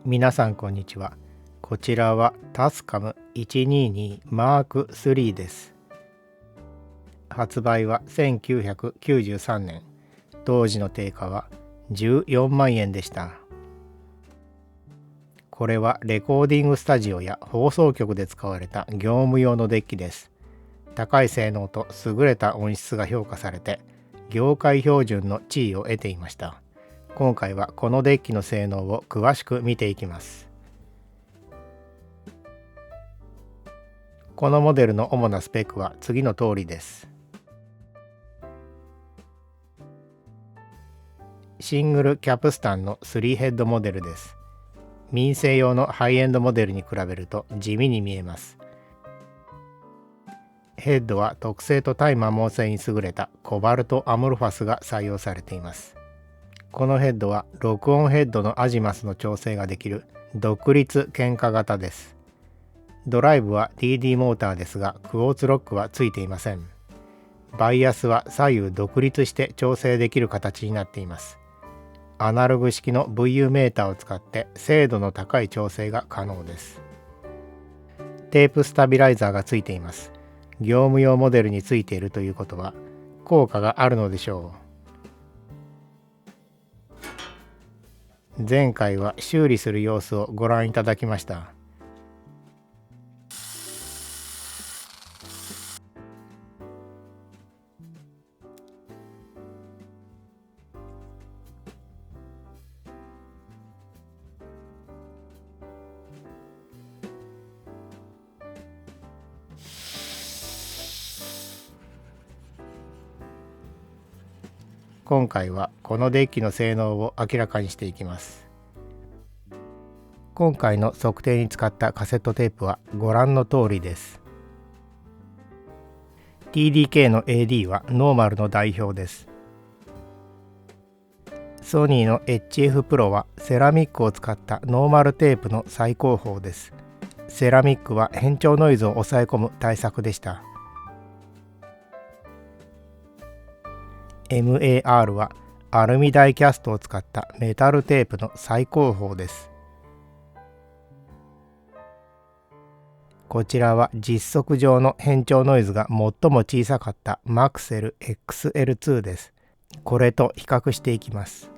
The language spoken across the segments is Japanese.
皆さんこんにちは。こちらはタスカム122 M3 です。発売は1993年。当時の定価は14万円でした。これはレコーディングスタジオや放送局で使われた業務用のデッキです。高い性能と優れた音質が評価されて、業界標準の地位を得ていました。今回はこのデッキの性能を詳しく見ていきます。このモデルの主なスペックは次の通りです。シングルキャプスタンの3ヘッドモデルです。民生用のハイエンドモデルに比べると地味に見えます。ヘッドは特性と耐摩耗性に優れたコバルトアモルファスが採用されています。このヘッドは録音ヘッドのアジマスの調整ができる独立鍵化型です。ドライブは DD モーターですがクォーツロックはついていません。バイアスは左右独立して調整できる形になっています。アナログ式の VU メーターを使って精度の高い調整が可能です。テープスタビライザーがついています。業務用モデルについているということは効果があるのでしょう。前回は修理する様子をご覧いただきました。今回はこのデッキの性能を明らかにしていきます。今回の測定に使ったカセットテープはご覧の通りです。TDK の AD はノーマルの代表です。ソニーの HF Pro はセラミックを使ったノーマルテープの最高峰です。セラミックは変調ノイズを抑え込む対策でした。MAR はアルミダイキャストを使ったメタルテープの最高峰です。こちらは実測上の変調ノイズが最も小さかったマクセル XL2 です。これと比較していきます。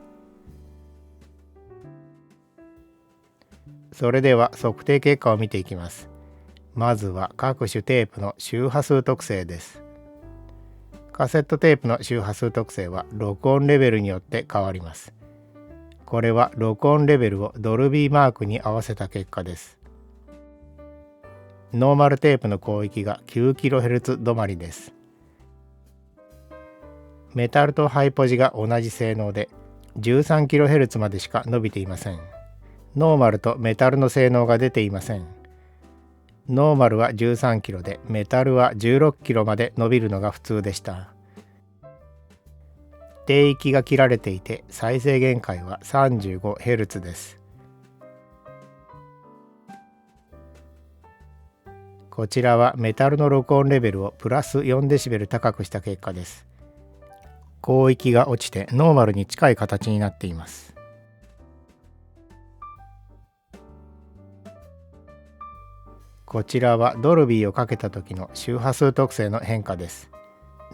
それでは測定結果を見ていきます。まずは各種テープの周波数特性です。カセットテープの周波数特性は録音レベルによって変わります。これは録音レベルをドルビーマークに合わせた結果です。ノーマルテープの広域が 9kHz 止まりです。メタルとハイポジが同じ性能で 13kHz までしか伸びていません。ノーマルとメタルの性能が出ていません。ノーマルは 13kg でメタルは 16kg まで伸びるのが普通でした。低域が切られていて再生限界は 35Hz です。こちらはメタルの録音レベルをプラス 4dB 高くした結果です。広域が落ちてノーマルに近い形になっています。こちらはドルビーをかけた時の周波数特性の変化です。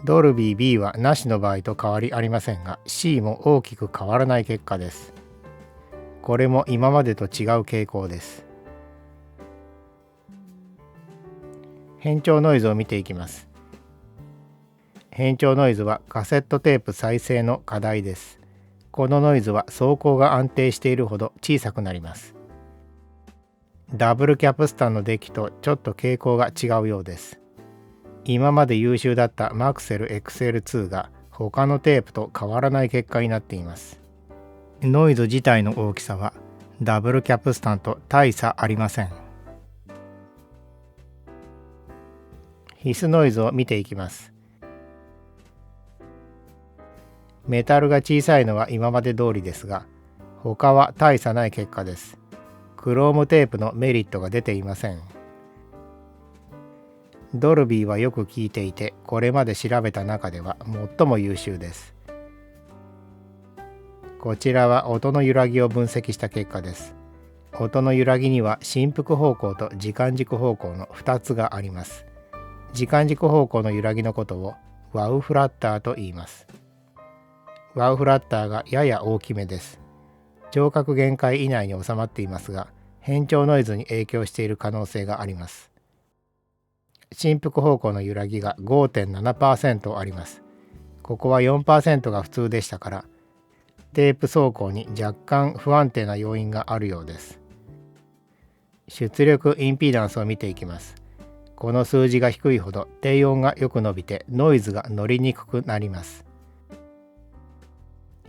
ドルビー B はなしの場合と変わりありませんが C も大きく変わらない結果です。これも今までと違う傾向です。変調ノイズを見ていきます。変調ノイズはカセットテープ再生の課題です。このノイズは走行が安定しているほど小さくなります。ダブルキャプスタンのデッキとちょっと傾向が違うようです。今まで優秀だったマクセル XL2 が他のテープと変わらない結果になっています。ノイズ自体の大きさはダブルキャプスタンと大差ありません。ヒスノイズを見ていきます。メタルが小さいのは今まで通りですが、他は大差ない結果です。クロームテープのメリットが出ていません。ドルビーはよく効いていて、これまで調べた中では最も優秀です。こちらは音の揺らぎを分析した結果です。音の揺らぎには振幅方向と時間軸方向の2つがあります。時間軸方向の揺らぎのことをワウフラッターと言います。ワウフラッターがやや大きめです。聴覚限界以内に収まっていますが、変調ノイズに影響している可能性があります。振幅方向の揺らぎが 5.7% あります。ここは 4% が普通でしたから、テープ走行に若干不安定な要因があるようです。出力インピダンスを見ていきます。この数字が低いほど低音がよく伸びてノイズが乗りにくくなります。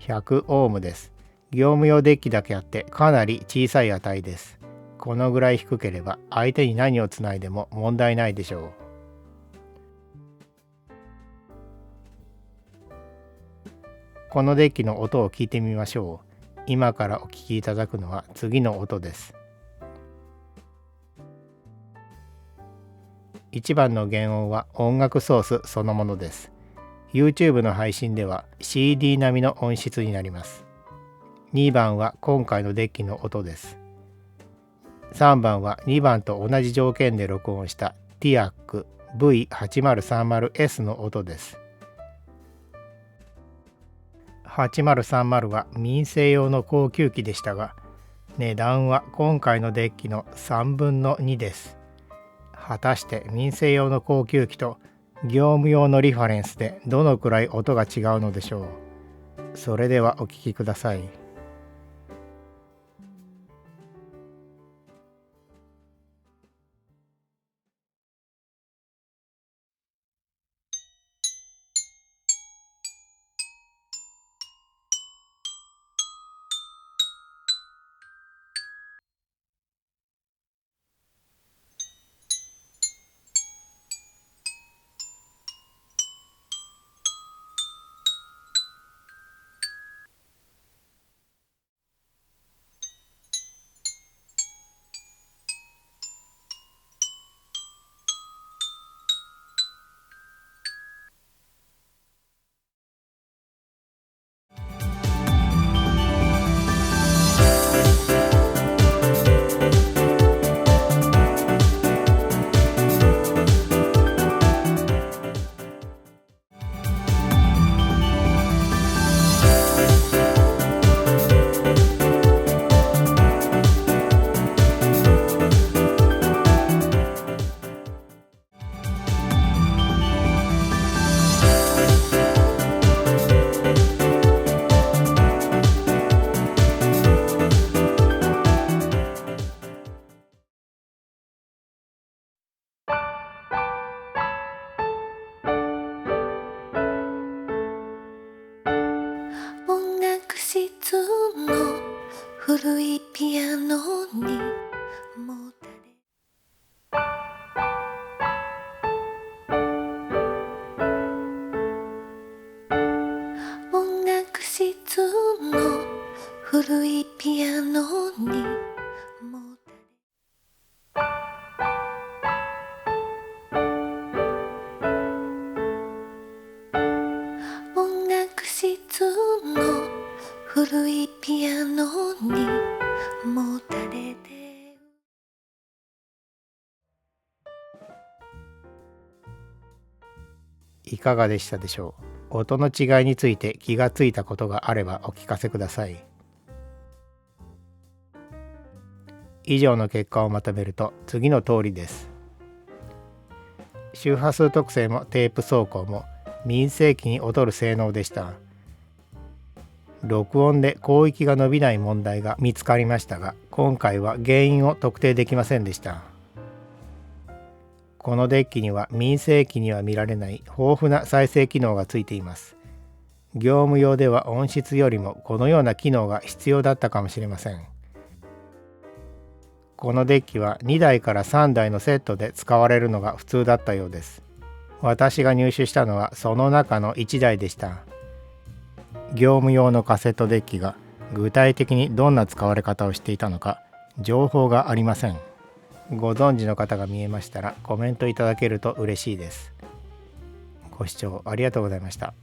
100オームです。業務用デッキだけあってかなり小さい値です。このぐらい低ければ相手に何をつないでも問題ないでしょう。このデッキの音を聞いてみましょう。今からお聞きいただくのは次の音です。1番の原音は音楽ソースそのものです。YouTube の配信では CD 並みの音質になります。2番は今回のデッキの音です。3番は2番と同じ条件で録音した TIAC V8030S の音です。8030は民生用の高級機でしたが、値段は今回のデッキの3分の2です。果たして民生用の高級機と業務用のリファレンスでどのくらい音が違うのでしょう。それではお聞きください。音楽室の古いピアノにもたれ音楽室の古いピアノにもたれ音楽室の古いピアノにもたれていかがでしたでしょう。音の違いについて気がついたことがあればお聞かせください。以上の結果をまとめると次の通りです。周波数特性もテープ走行も民生機に劣る性能でした。録音で広域が伸びない問題が見つかりましたが、今回は原因を特定できませんでした。このデッキには民生機には見られない豊富な再生機能がついています。業務用では音質よりもこのような機能が必要だったかもしれません。このデッキは2台から3台のセットで使われるのが普通だったようです。私が入手したのはその中の1台でした。業務用のカセットデッキが具体的にどんな使われ方をしていたのか情報がありません。ご存知の方が見えましたらコメントいただけると嬉しいです。ご視聴ありがとうございました。